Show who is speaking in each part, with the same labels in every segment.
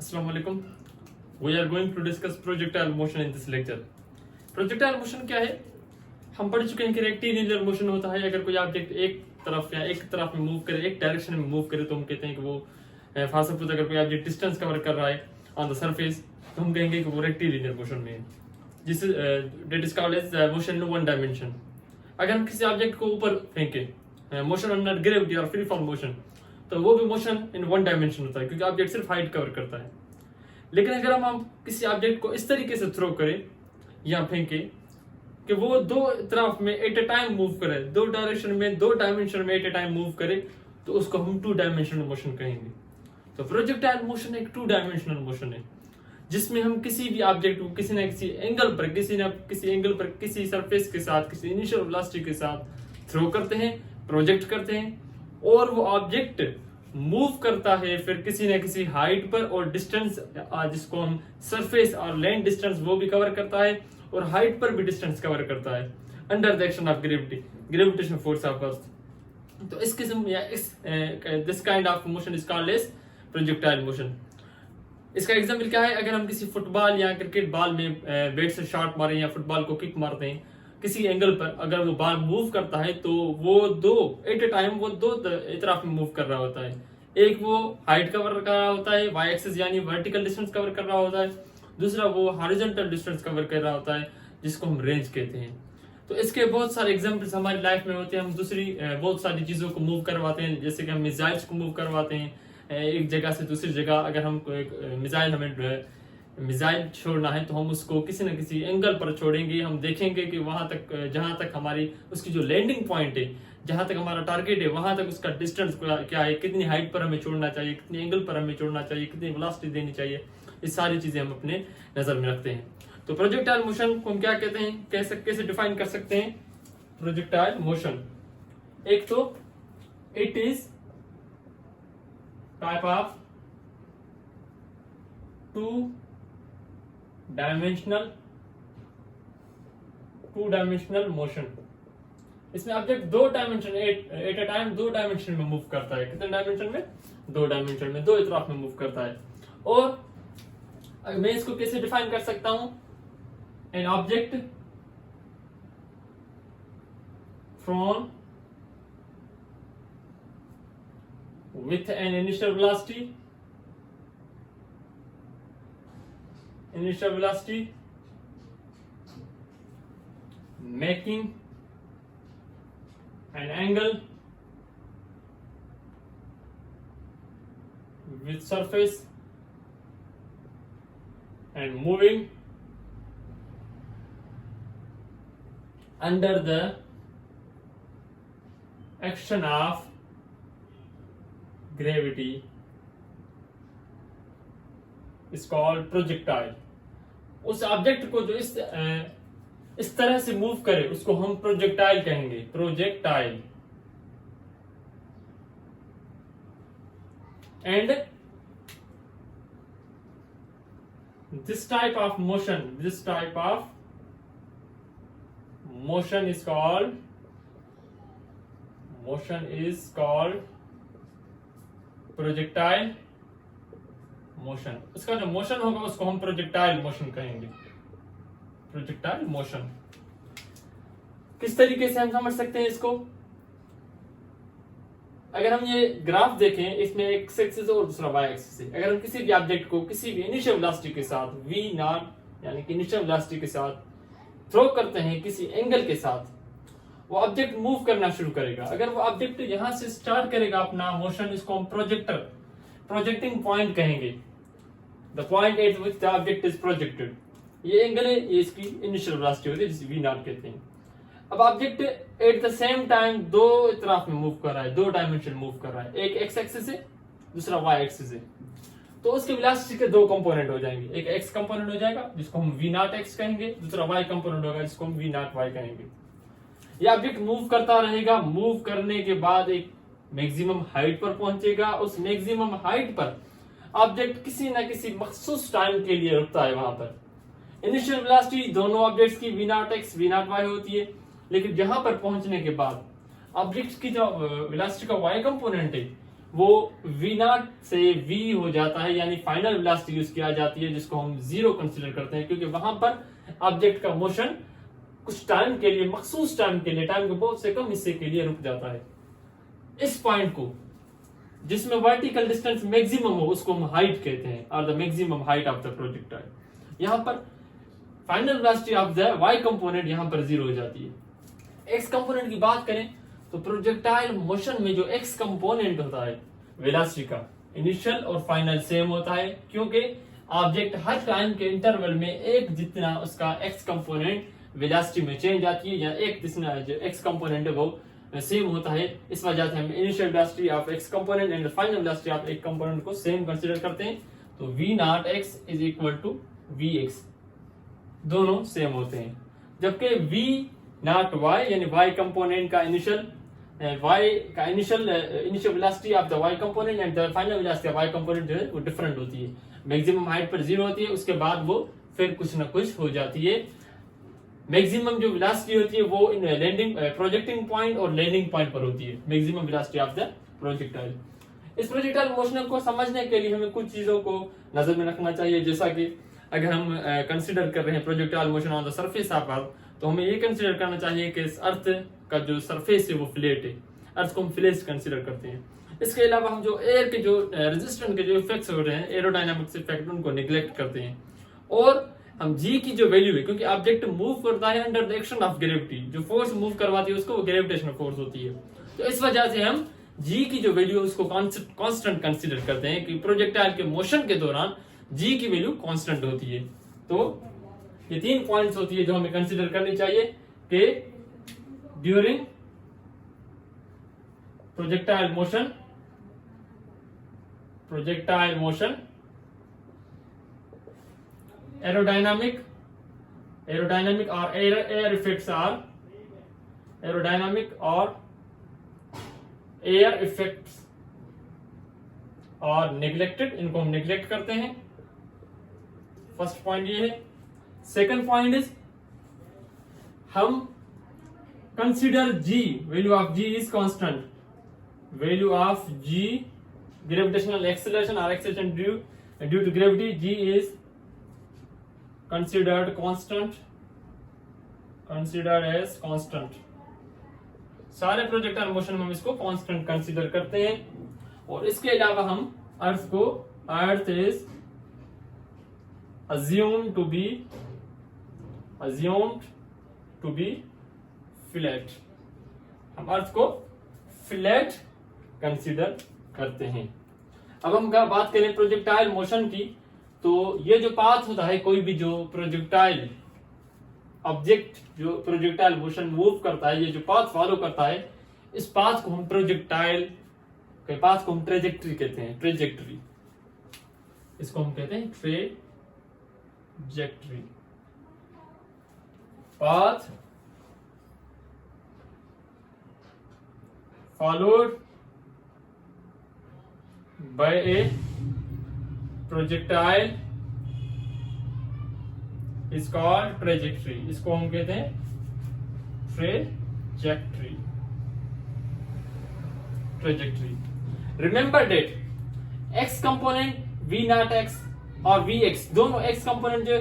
Speaker 1: Assalamu alaikum. We are going to discuss projectile motion in this lecture. Projectile motion क्या है? हम पढ़ चुके हैं कि रेक्टिलिनियर मोशन होता है। अगर कोई ऑब्जेक्ट एक तरफ या एक तरफ में मूव करे, एक डायरेक्शन में मूव करे, तो हम कहते हैं कि वो फॉर सपोज अगर कोई ऑब्जेक्ट डिस्टेंस कवर कर रहा है ऑन द सरफेस, तो हम कहेंगे कि वो रेक्टिलिनियर मोशन में है, जिस that is called as motion in one dimension. अगर हम किसी ऑब्जेक्ट को ऊपर फेंके, मोशन अंडर ग्रेविटी और फ्री फॉल मोशन, तो वो भी मोशन इन वन डायमेंशन होता है, क्योंकि ऑब्जेक्ट सिर्फ हाइट कवर करता है। लेकिन अगर हम किसी ऑब्जेक्ट को इस तरीके से थ्रो करें या फेंके कि वो दो तरफ में एट ए टाइम मूव करे, दो डायरेक्शन में, दो डायमेंशन में एट ए टाइम मूव करे, तो उसको हम टू डायमेंशनल मोशन कहेंगे। तो प्रोजेक्टाइल मोशन एक टू डायमेंशनल मोशन है, जिसमें हम किसी भी ऑब्जेक्ट को किसी एंगल पर किसी सरफेस के साथ, किसी इनिशियल वेलोसिटी के साथ थ्रो करते हैं, प्रोजेक्ट करते हैं, और वो ऑब्जेक्ट मूव करता है फिर किसी न किसी हाइट पर, और डिस्टेंस जिसको हम सरफेस और लैंड डिस्टेंस वो भी कवर करता है, और हाइट पर भी डिस्टेंस कवर करता है under the action of gravitation force of earth. तो इस किस्म या this kind of motion is called as projectile motion. इसका एग्जांपल क्या है? अगर हम किसी फुटबॉल या क्रिकेट बॉल में बैट से शॉट मारें या फुटबॉल को किक मारते हैं किसी एंगल पर, अगर वो बॉल मूव करता है तो वो दो एट ए टाइम वो दो तरफ में मूव कर रहा होता है। एक वो हाइट कवर कर रहा होता है, वाई एक्सिस यानी वर्टिकल डिस्टेंस कवर कर रहा होता है, दूसरा वो हॉरिजॉन्टल डिस्टेंस कवर कर रहा होता है, जिसको हम रेंज कहते हैं। तो इसके बहुत सारे एग्जांपल्स हमारी लाइफ में होते हैं। हम दूसरी बहुत सारी चीजों को मूव करवाते हैं, जैसे कि हम मिसाइल्स को मूव करवाते हैं एक जगह से दूसरी जगह। अगर हम मिसाइल छोड़ना है तो हम उसको किसी न किसी एंगल पर छोड़ेंगे। हम देखेंगे कि वहां तक जहां तक हमारी उसकी जो लैंडिंग पॉइंट है, जहां तक हमारा टारगेट है, वहां तक उसका डिस्टेंस क्या है, कितनी हाइट पर हमें छोड़ना चाहिए, कितनी एंगल पर हमें छोड़ना चाहिए, कितनी वेलोसिटी देनी चाहिए, ये सारी चीजें हम अपने नजर में रखते हैं। तो प्रोजेक्टाइल मोशन को हम क्या कहते हैं, कैसे डिफाइन कर सकते हैं? प्रोजेक्टाइल मोशन एक तो it is type of two dimensional motion. इसमें ऑब्जेक्ट दो डायमेंशन एट ए टाइम दो डायमेंशन में मूव करता है। कितने डायमेंशन में? दो डायमेंशन में, दो तरफ में मूव करता है। और मैं इसको कैसे डिफाइन कर सकता हूं? An object from with an initial velocity making an angle with surface and moving under the action of gravity is called projectile। उस ऑब्जेक्ट को जो इस तरह से मूव करे उसको हम प्रोजेक्टाइल कहेंगे, projectile. And this type of motion is called projectile motion. इसका जो मोशन होगा उसको हम प्रोजेक्टाइल मोशन कहेंगे, प्रोजेक्टाइल मोशन। किस तरीके से हम समझ सकते हैं इसको? अगर हम ये ग्राफ देखें, इसमें एक्स एक्सिस और दूसरा वाई एक्सिस है। अगर हम किसी भी ऑब्जेक्ट को किसी भी इनिशियल वेलोसिटी के साथ v नॉट यानी कि इनिशियल वेलोसिटी के साथ थ्रो करते हैं किसी एंगल के साथ, वो ऑब्जेक्ट मूव करना शुरू करेगा। अगर वो ऑब्जेक्ट यहां से स्टार्ट करेगा अपना मोशन, इसको हम प्रोजेक्टिंग पॉइंट कहेंगे। The point eight which the object is projected, ये एंगल है, ये इसकी इनिशियल वेलोसिटी होती है, जिसे वी नॉट कहते हैं। अब object at the same time दो तरफ में मूव कर रहा है, दो डायमेंशन मूव कर रहा है। एक एक्स एक्सिस है, दूसरा वाई एक्सिस है। तो उसके वेलोसिटी के दो कंपोनेंट हो जाएंगे। एक एक्स कंपोनेंट हो जाएगा जिसको हम वी नॉट एक्स कहेंगे, दूसरा वाई कंपोनेंट होगा जिसको हम वी नॉट वाई कहेंगे। ये ऑब्जेक्ट मूव करता रहेगा, मूव करने के बाद एक मैक्सिमम हाइट पर पहुंचेगा। उस मैक्सिमम हाइट पर ऑब्जेक्ट किसी न किसी मखसूस टाइम के लिए रुकता है। वहां पर इनिशियल वेलोसिटी दोनों ऑब्जेक्ट्स की v naught x v naught y होती है, लेकिन जहां पर पहुंचने के बाद ऑब्जेक्ट्स की जो वेलोसिटी का y कंपोनेंट है वो v नॉट से v हो जाता है, यानी फाइनल वेलोसिटी यूज किया जाती है, जिसको हम जीरो कंसीडर करते हैं, क्योंकि वहां पर ऑब्जेक्ट का मोशन कुछ टाइम के लिए, मखसूस टाइम के लिए, टाइम के बहुत से कम हिस्से के लिए रुक जाता है। इस पॉइंट को जिसमें वर्टिकल डिस्टेंस मैक्सिमम हो उसको हम हाइट कहते हैं, और the maximum height of the projectile. यहाँ पर final velocity of the y component यहाँ पर जीरो हो जाती है। x कंपोनेंट की बात करें तो प्रोजेक्टाइल मोशन में जो x कंपोनेंट होता है वेलोसिटी का, इनिशियल और फाइनल सेम होता है, क्योंकि ऑब्जेक्ट हर टाइम के इंटरवल में एक जितना उसका x कंपोनेंट वेलोसिटी में चेंज आती है, या एक जितना जो x कंपोनेंट है वो सेम होता है। इस वजह से हम initial velocity of x component and final velocity of x component को सेम कंसीडर करते हैं। तो v naught x is equal to vx, दोनों सेम होते हैं। जबकि v नॉट y यानी y कंपोनेंट का initial velocity of the y component and the final velocity of y component जो है वो डिफरेंट होती है। मैक्सिमम हाइट पर जीरो होती है, उसके बाद वो फिर कुछ ना कुछ हो जाती है। मैक्सिमम जो वेलोसिटी होती है वो इन लैंडिंग प्रोजेक्टिंग पॉइंट और लैंडिंग पॉइंट पर होती है, maximum velocity of the projectile. इस प्रोजेक्टाइल मोशन को समझने के लिए हमें कुछ चीजों को नजर में रखना चाहिए, जैसा कि अगर हम कंसीडर कर रहे हैं projectile motion on the surface of earth, तो हमें ये कंसीडर करना चाहिए कि इस अर्थ का जो सरफेस है वो फ्लैट है, अर्थ को हम फ्लैट कंसीडर करते हैं। इसके अलावा हम जो एयर के जो रेजिस्टेंट के जो इफेक्ट्स हो रहे हैं, एरोडायनामिक्स इफेक्ट, उनको निगलेक्ट करते हैं। और हम जी की जो वैल्यू है, क्योंकि ऑब्जेक्ट मूव करता है under the action of gravity, जो फोर्स मूव करवाती है उसको वो ग्रेविटेशनल फोर्स होती है, तो इस वजह से हम जी की जो वैल्यू है उसको कांस्टेंट कंसीडर करते हैं कि प्रोजेक्टाइल के मोशन के दौरान जी की वैल्यू कांस्टेंट होती है। तो ये 3 पॉइंट्स होती है जो हमें कंसीडर करनी चाहिए कि during projectile motion aerodynamic or air effects are neglected, इनको हम नेग्लेक्ट करते हैं। फर्स्ट पॉइंट ये है। सेकंड पॉइंट इज हम consider g, value of g is constant, value of g gravitational acceleration और acceleration due to gravity, g is considered as constant। सारे projectile motion में हम इसको कांस्टेंट कंसीडर करते हैं। और इसके अलावा हम earth is assumed to be flat, हम अर्थ को फ्लैट कंसीडर करते हैं। अब हम बात करें प्रोजेक्टाइल मोशन की, तो ये जो पाथ होता है, कोई भी जो प्रोजेक्टाइल ऑब्जेक्ट जो प्रोजेक्टाइल मोशन मूव करता है, ये जो पाथ फॉलो करता है, इस पाथ को हम प्रोजेक्टाइल के पाथ को हम ट्रेजेक्ट्री कहते हैं। ट्रेजेक्ट्री, इसको हम कहते हैं trajectory, path followed by a projectile is called trajectory, इसको हम कहते हैं trajectory. Remember that x component v naught x और वी एक्स, दोनों एक्स कंपोनेंट जो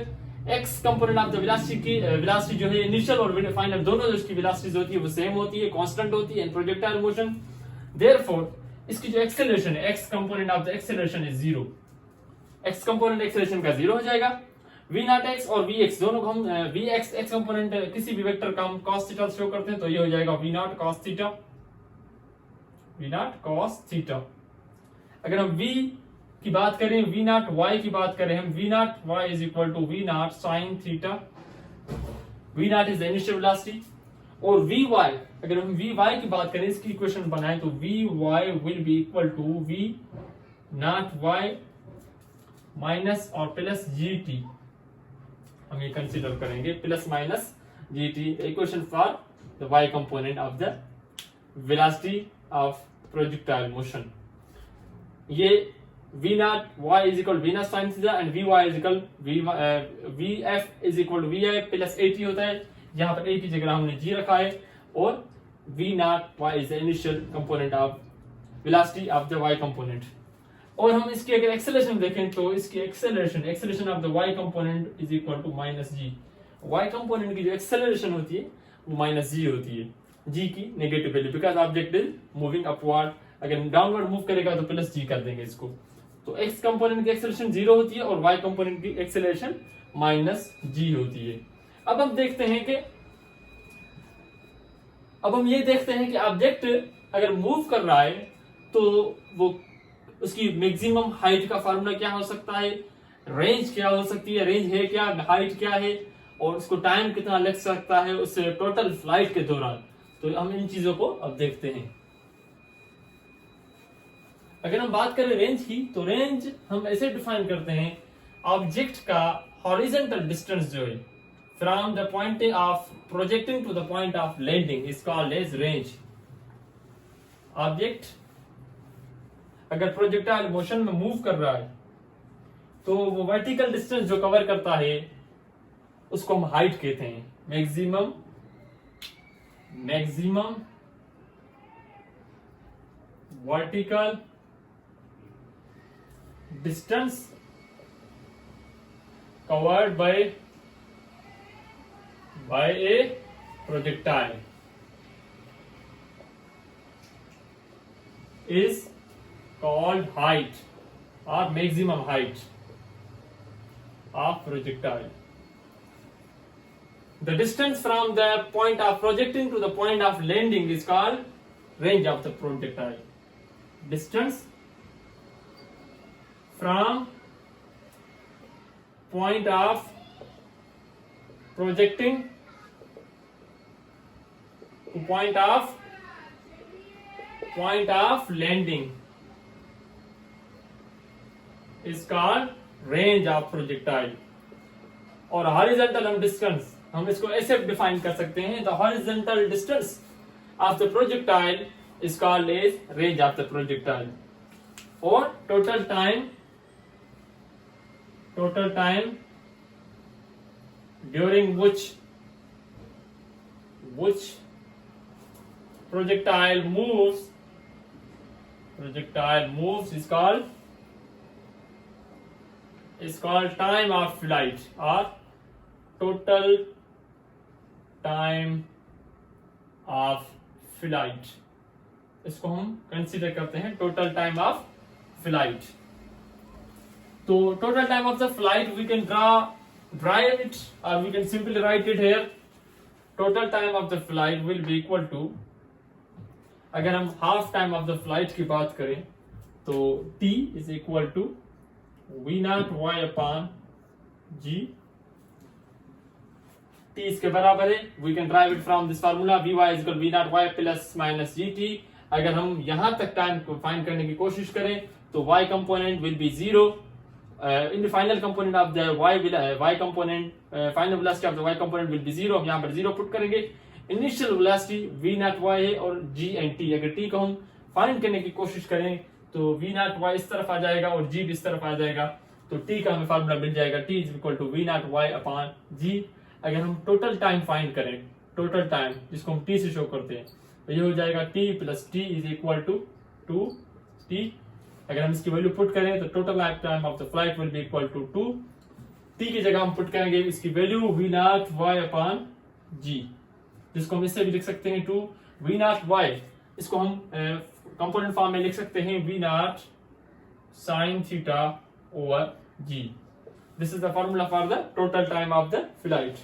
Speaker 1: x component of the velocity की वेलोसिटी जो है इनिशियल और फाइनल, दोनों जो इसकी वेलोसिटीज होती है वो सेम होती है, कांस्टेंट होती है इन प्रोजेक्टाइल मोशन। देयरफॉर इसकी जो एक्सेलरेशन है, x component of the acceleration is zero, x component acceleration का जीरो हो जाएगा। वी नॉट एक्स और वी एक्स दोनों को हम वी एक्स एक्स कंपोनेंट किसी भी वेक्टर का हम cos थीटा शो करते हैं, तो ये हो जाएगा वी नॉट cos थीटा। अगर हम v की बात करें, वी नॉट y की बात करें, हम v naught y is equal to v naught sine theta. V naught is the initial velocity, और वी वाई, अगर हम वी वाई की बात करें, इसकी इक्वेशन बनाएं तो v y will be equal to v naught y minus और प्लस जी टी, हम ये कंसीडर करेंगे plus minus g t, equation for the y component of the velocity of projectile motion. ये v naught y is equal v naught sine theta and v y is equal v f is equal to v i plus a t होता है, यहाँ पर ए की जगह हमने जी रखा है, और v naught y is the initial component of velocity of the y component. और हम इसकी अगर एक्सेलरेशन देखें तो इसकी acceleration of the y component is equal to minus g. Y component की जो एक्सेलरेशन होती है वो माइनस जी होती है, जी की negative value, because object is moving upward. अगर डाउनवर्ड मूव करेगा तो प्लस जी कर देंगे इसको। तो एक्स कंपोनेंट की एक्सेलरेशन 0 होती है और वाई कंपोनेंट की एक्सेलरेशन माइनस जी होती है। अब हम ये देखते हैं कि ऑब्जेक्ट अगर मूव कर रहा है तो वो उसकी मैक्सिमम हाइट का फार्मूला क्या हो सकता है, रेंज क्या हो सकती है, रेंज है क्या, हाइट क्या है, और उसको टाइम कितना लग सकता है उस टोटल फ्लाइट के दौरान। तो हम इन चीजों को अब देखते हैं। अगर हम बात करें रेंज की, तो रेंज हम ऐसे डिफाइन करते हैं, ऑब्जेक्ट का हॉरिजॉन्टल डिस्टेंस जो है from the point of projecting to the point of landing is called as range. Object अगर प्रोजेक्टाइल मोशन में मूव कर रहा है तो वो वर्टिकल डिस्टेंस जो कवर करता है उसको हम हाइट कहते हैं। Maximum vertical distance covered by a projectile is called height or maximum height of projectile. The distance from the point of projecting to the point of landing is called range of the projectile. Distance from point of projecting to point of landing is called range of projectile. और horizontal distance हम इसको ऐसे define कर सकते हैं, the horizontal distance of the projectile is called as range of the projectile. और total time during which projectile moves is called time of flight or total time of flight. इसको हम consider करते हैं total time of flight. तो total time of the flight we can drive it or we can simply write it here. Total time of the flight will be equal to, अगर हम half time of the flight की बात करें तो t is equal to v naught y upon g। t इसके बराबर है, we can drive it from this formula vy is equal to v naught y plus minus gt। अगर हम यहां तक टाइम को फाइंड करने की कोशिश करें तो y component will be 0 in the final component of the y component, final velocity of the y component will be 0। हम यहाँ पर 0 पुट करेंगे। Initial velocity v naught y है और g and t, अगर t को हम फाइंड करने की कोशिश करें तो v naught y इस तरफ आ जाएगा और g भी इस तरफ आ जाएगा, तो t का हमें फार्मूला मिल जाएगा t is equal to v naught y upon g। अगर हम टोटल टाइम फाइंड करें, टोटल टाइम जिसको हम t से शो करते हैं, तो ये हो जाएगा t plus t is equal to 2t। अगर हम इसकी वैल्यू पुट करें तो total life time of the flight will be equal to 2। t की जगह हम पुट करेंगे इसकी value v naught y upon g, जिसको हम इससे भी लिख सकते हैं 2 v naught y। इसको हम कंपोनेंट फॉर्म में लिख सकते हैं v naught sin theta over g। This is the formula for the total time of the flight.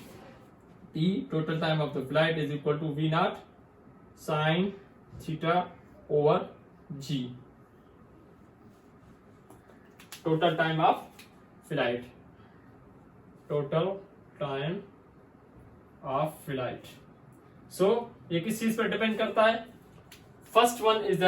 Speaker 1: t total time of the flight is equal to v naught sin theta over g। Total time of flight, total time of flight. So ये किस चीज पर depend करता है? First one is the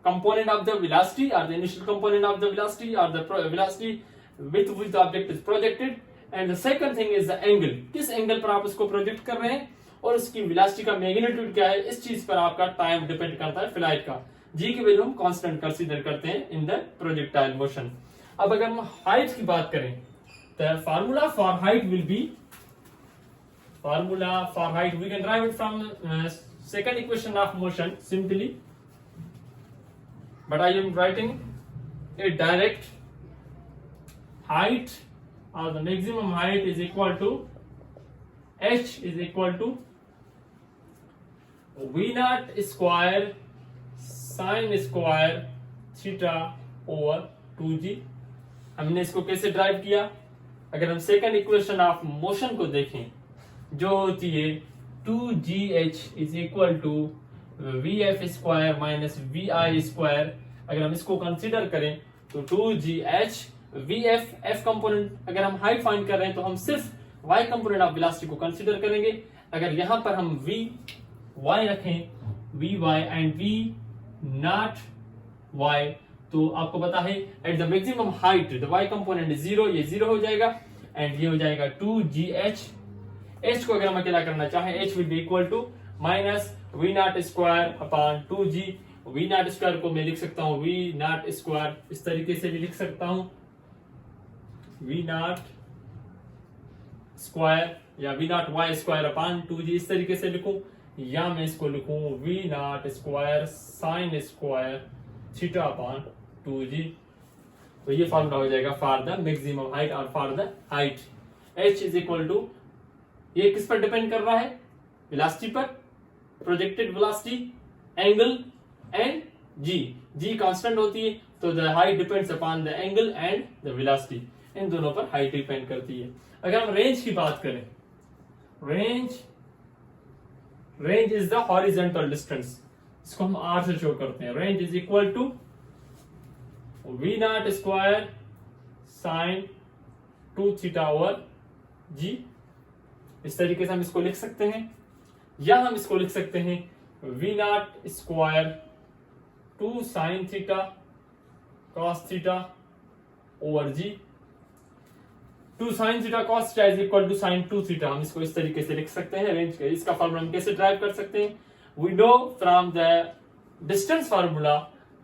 Speaker 1: component of the velocity और the initial component of the velocity और the velocity with which the object is projected, and the second thing is the angle, किस angle पर आप उसको project कर रहे हैं और उसकी वेलोसिटी का मैग्नीट्यूड क्या है, इस चीज पर आपका टाइम डिपेंड करता है फ्लाइट का। जी की वैल्यू हम कांस्टेंट कंसीडर करते हैं इन द प्रोजेक्टाइल मोशन। अब अगर हम हाइट की बात करें तो formula for height will be, formula for height we can drive it from second equation of motion simply. but I am writing a direct height, or the maximum height is equal to h is equal to v naught square sin square theta over 2g। हमने इसको कैसे drive किया? अगर हम second equation of motion को देखें जो होती है 2gh is equal to vf square minus vi square, अगर हम इसको कंसीडर करें तो 2gh vf f कंपोनेंट, अगर हम हाइट फाइंड कर रहे हैं तो हम सिर्फ y कंपोनेंट ऑफ वेलोसिटी को कंसीडर करेंगे। अगर यहां पर हम y रखें vy and v naught y, तो आपको पता है at the maximum height the y component is 0, ये 0 हो जाएगा एंड ये हो जाएगा 2gh। h को अगर हम अकेला करना चाहें h will be equal to minus v naught square upon 2g। v naught square को मैं लिख सकता हूं v नॉट स्क्वायर, इस तरीके से भी लिख सकता हूं v नॉट स्क्वायर या v naught y square upon 2g, इस तरीके से लिखूं, या मैं इसको लिखूं v naught square sine square theta upon 2g। तो ये फॉर्मूला हो जाएगा फॉर द मैक्सिमम हाइट और for the height. h is equal to, ये किस पर डिपेंड कर रहा है? वेलोसिटी पर, projected velocity, angle and g constant होती है, तो the height depends upon the angle and the velocity, इन दोनों पर हाइट डिपेंड करती है। अगर हम रेंज की बात करें, range is the horizontal distance, इसको हम r से शो करते हैं। Range is equal to v naught square sine 2 theta over g, इस तरीके से हम इसको लिख सकते हैं, या हम इसको लिख सकते हैं v naught square 2 sine theta cos theta over g। 2 sine theta cos theta is equal to sine 2 theta, हम इसको इस तरीके से लिख सकते हैं। रेंज का इसका फॉर्मूला हम कैसे ड्राइव कर सकते हैं? We know from the distance formula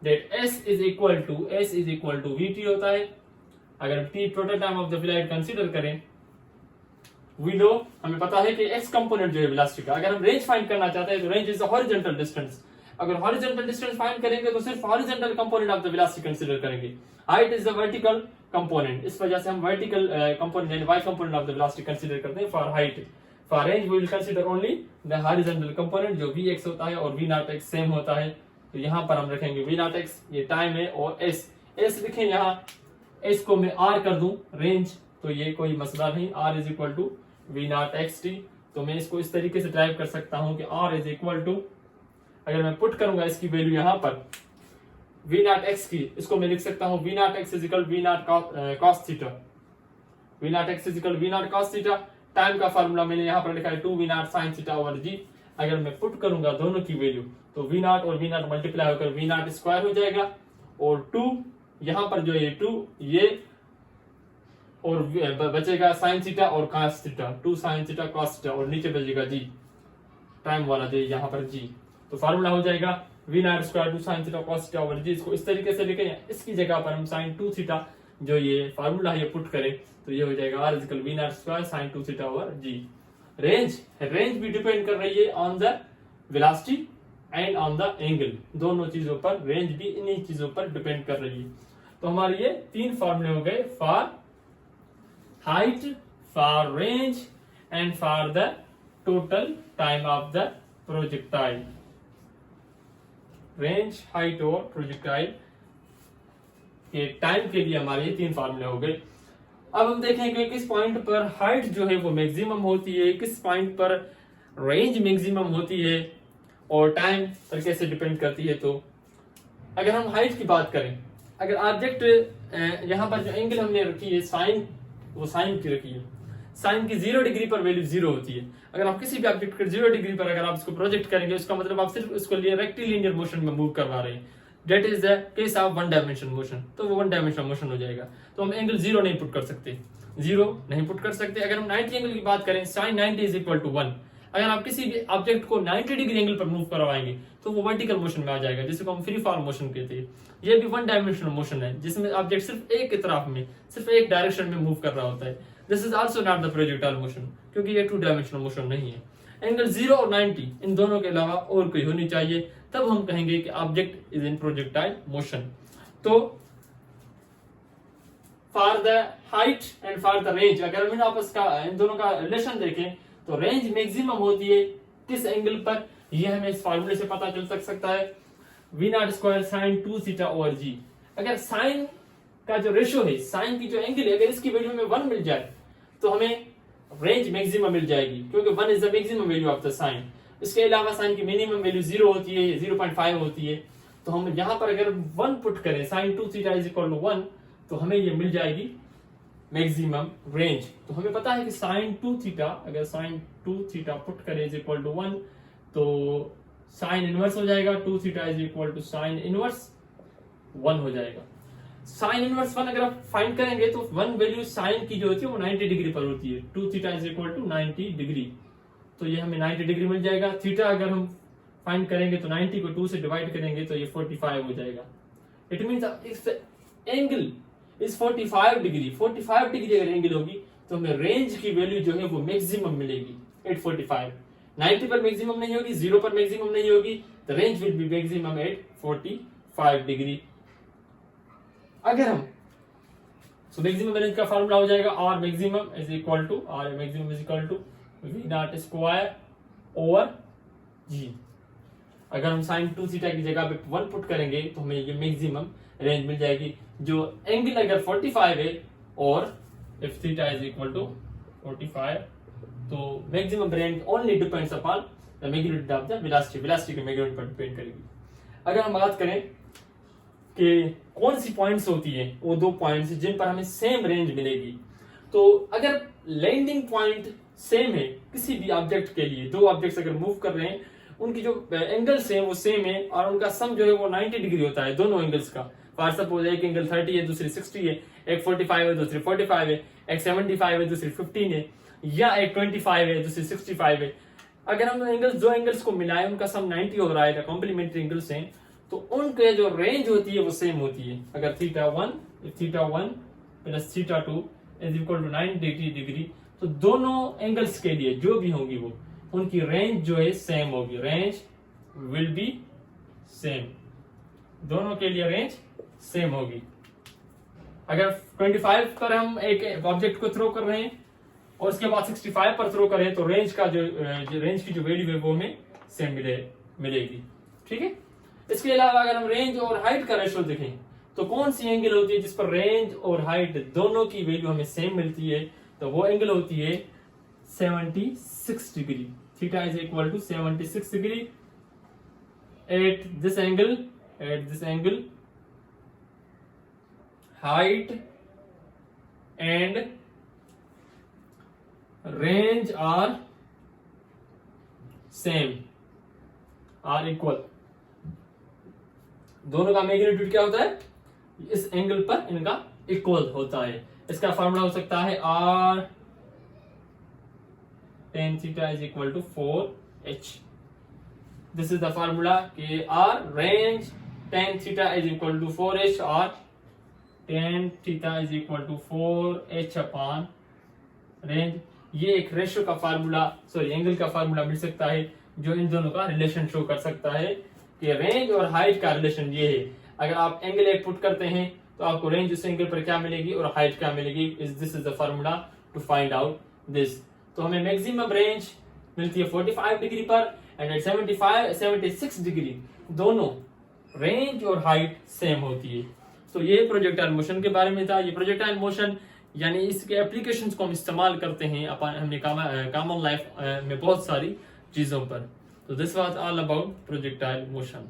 Speaker 1: that s is equal to vt होता है। अगर t total time of the flight consider करें, we know, हमें पता है कि x कंपोनेंट जो है वेलोसिटी का, अगर हम रेंज फाइंड करना चाहते हैं तो range is the horizontal distance. अगर हॉरिजॉन्टल डिस्टेंस फाइंड करेंगे तो सिर्फ horizontal component of the velocity consider करेंगे। Height is the vertical component, इस वजह से हम वर्टिकल कंपोनेंट यानी y component of the velocity consider करते हैं for height. For range we will consider only the horizontal component जो vx होता है और v naught x सेम होता है, तो यहाँ पर हम रखेंगे v naught x, ये टाइम है, और s लिखें यहाँ, s को मैं r कर दूं रेंज, तो ये कोई मसला नहीं, r is equal to v naught xt। तो मैं इसको इस तरीके से ड्राइव कर सकता हूँ कि r इज इक्वल टू, अगर मैं पुट करूंगा इसकी वैल्यू यहाँ पर v naught x की, इसको मैं लिख सकता हूँ v naught x is equal v naught cos theta, v naught x is equal v naught cos theta. Time का फार्मूला मैंने यहाँ पर लिखा है 2 v naught sin theta over g। अगर मैं पुट करूंगा दोनों की वैल्यू तो v naught और v naught मल्टीप्लाई होकर v naught स्क्वायर हो जाएगा, और 2 यहाँ पर जो ये 2 ये और बचेगा sin थीटा और cos theta, 2 sin theta cos theta, और नीचे बचेगा g, टाइम वाला जो यहाँ पर g। तो फार्मूला हो जाएगा v naught square 2 sin theta cos theta over g। इसको इस तरीके से लिखें, इसकी जगह पर हम sin 2 थीटा जो ये फार्मूला है ये पुट करें, तो ये हो जाएगा r equal v naught square sin 2 theta over g। Range भी डिपेंड कर रही है on the velocity and on the angle, दोनों चीजों पर रेंज भी इन्हीं चीजों पर डिपेंड कर रही है। तो हमारे ये 3 फार्मूले हो गए for height, for range and for the total time of the projectile. Range, height और प्रोजेक्टाइल के टाइम के लिए हमारे ये 3 फार्मूले हो गए। अब हम देखेंगे किस पॉइंट पर हाइट जो है वो मैक्सिमम होती है, किस पॉइंट पर रेंज मैक्सिमम होती है, और टाइम पर कैसे डिपेंड करती है। तो अगर हम हाइट की बात करें, अगर ऑब्जेक्ट यहाँ पर जो एंगल हमने रखी है साइन, वो साइन की रखी है, साइन की 0 डिग्री पर वैल्यू 0 होती है। अगर आप किसी भी ऑब्जेक्ट को 0 डिग्री पर अगर आप इसको प्रोजेक्ट करेंगे, उसका मतलब आप सिर्फ उसको लिए रेक्टिलिनियर मोशन में मूव करवा रहे हैं, that is the case of 1 dimension motion, तो वो 1 डायमेंशनल मोशन हो जाएगा। तो हम एंगल 0 नहीं पुट कर सकते, 0 नहीं पुट कर सकते। अगर हम 90 एंगल की बात करें, sin 90 इज इक्वल टू 1, अगर आप किसी भी ऑब्जेक्ट को 90 डिग्री एंगल पर मूव करवाएंगे तो वो वर्टिकल मोशन में आ जाएगा, जिसको हम फ्री फॉर्म मोशन कहते हैं। ये भी 1 डायमेंशनल मोशन है, जिसमें ऑब्जेक्ट सिर्फ एक की तरफ में, सिर्फ एक डायरेक्शन में मूव कर रहा होता है। This is also not the projectile motion, क्योंकि ये 2 डायमेंशनल मोशन नहीं है। एंगल 0 और 90 इन दोनों के अलावा और कोई होनी चाहिए, तब हम कहेंगे कि object is in projectile motion. तो for the height and for the range, अगर हम आपस का इन दोनों का रिलेशन देखें तो रेंज मैक्सिमम होती है किस एंगल पर, ये हमें इस फार्मूले से पता चल सकता है, v naught square sine 2 theta over g. अगर साइन का जो रेशियो है, साइन की जो एंगल है, अगर इसकी वैल्यू में 1 मिल जाए तो हमें रेंज मैक्सिमम मिल जाएगी, क्योंकि 1 is the maximum value of the sine. इसके अलावा साइन की मिनिमम वैल्यू 0 होती है, 0.5 होती है। तो हम यहां पर अगर 1 पुट करें, sine 2 theta is equal to 1, तो हमें ये मिल जाएगी मैक्सिमम रेंज। तो हमें पता है कि साइन 2 थीटा, अगर साइन 2 थीटा पुट करें इज इक्वल टू 1, तो साइन इनवर्स हो जाएगा 2 theta is equal to sine inverse 1 हो जाएगा। साइन इनवर्स 1 अगर आप फाइंड करेंगे तो 1 वैल्यू साइन की जो होती है वो 90 डिग्री पर होती है, 2 theta is equal to 90 degree, तो ये हमें 90 डिग्री मिल जाएगा। थीटा अगर हम फाइंड करेंगे तो 90 को 2 से डिवाइड करेंगे तो ये 45 हो जाएगा। It means if angle is 45 degree, 45 degree अगर एंगल होगी तो हमें रेंज की वैल्यू जो है वो मैक्सिमम मिलेगी 845। 90 पर मैक्सिमम नहीं होगी, 0 पर मैक्सिमम नहीं होगी, the range will be maximum at 45 degree. अगर हम मैक्सिमम रेंज का फार्मूला हो जाएगा R maximum is equal to v naught square over g. अगर हम साइन 2 थीटा की जगह पे 1 पुट करेंगे तो हमें ये मैक्सिमम रेंज मिल जाएगी। जो एंगल अगर 45 है और if theta is equal to 45, तो maximum range only depends upon the magnitude of the velocity के मैग्नीट्यूड पर डिपेंड करेगी। अगर हम बात करें कि कौन सी पॉइंट्स होती है, वो 2 पॉइंट्स जिन पर हमें सेम रेंज मिलेगी। तो अगर लैंडिंग पॉइंट सेम है किसी भी ऑब्जेक्ट के लिए, 2 ऑब्जेक्ट्स अगर मूव कर रहे हैं, उनकी जो एंगल्स है वो सेम है और उनका सम जो है वो 90 डिग्री होता है दोनों एंगल्स का। फॉर सपोज एक एंगल 30 है, दूसरी 60 है, एक 45 है, दूसरी 45 है, एक 75 है, दूसरी 15 है, या एक 25 है, दूसरी 65 है। अगर हम दो एंगल्स को मिलाएं, उनका सम 90 हो रहा है, कॉम्प्लीमेंट्री एंगल्स हैं, तो उनके जो रेंज होती है वो सेम होती है। अगर theta 1 plus theta 2 is equal to 90 degree, तो दोनों एंगल्स के लिए जो भी होंगी वो उनकी रेंज जो है सेम होगी, रेंज विल बी सेम, दोनों के लिए रेंज सेम होगी। अगर 25 पर हम एक ऑब्जेक्ट को थ्रो कर रहे हैं और उसके बाद 65 पर थ्रो करें तो रेंज की जो वैल्यू है वो हमें सेम मिलेगी। ठीक है। इसके अलावा अगर हम रेंज और हाइट का रेशियो देखें तो कौन सी एंगल होती है जिस पर रेंज और हाइट दोनों की वैल्यू हमें सेम मिलती है, तो वो एंगल होती है 76 degree. Theta is equal to 76 degree at this angle height and range are same, are equal. दोनों का मैग्नीट्यूड क्या होता है, इस एंगल पर इनका इक्वल होता है। इसका फॉर्मूला हो सकता है r tan theta is equal to 4h। This is the formula कि r range tan theta is equal to 4h और tan theta is equal to 4h upon range. ये एक रेशियो का फार्मूला, एंगल का formula मिल सकता है जो इन दोनों का रिलेशन शो कर सकता है कि रेंज और हाइट का रिलेशन ये है। अगर आप एंगल एक पुट करते हैं तो आपको रेंज उस एंगल पर क्या मिलेगी और हाइट क्या मिलेगी। This is the formula to find out this. तो हमें मैक्सिमम रेंज मिलती है 45 डिग्री पर एंड 76 डिग्री, दोनों रेंज और हाइट सेम होती है। तो ये प्रोजेक्टाइल मोशन के बारे में था। ये प्रोजेक्टाइल मोशन यानी इसके एप्लीकेशंस को हम इस्तेमाल करते हैं हमने कॉमन लाइफ में बहुत सारी चीजों पर। तो this was all about projectile motion.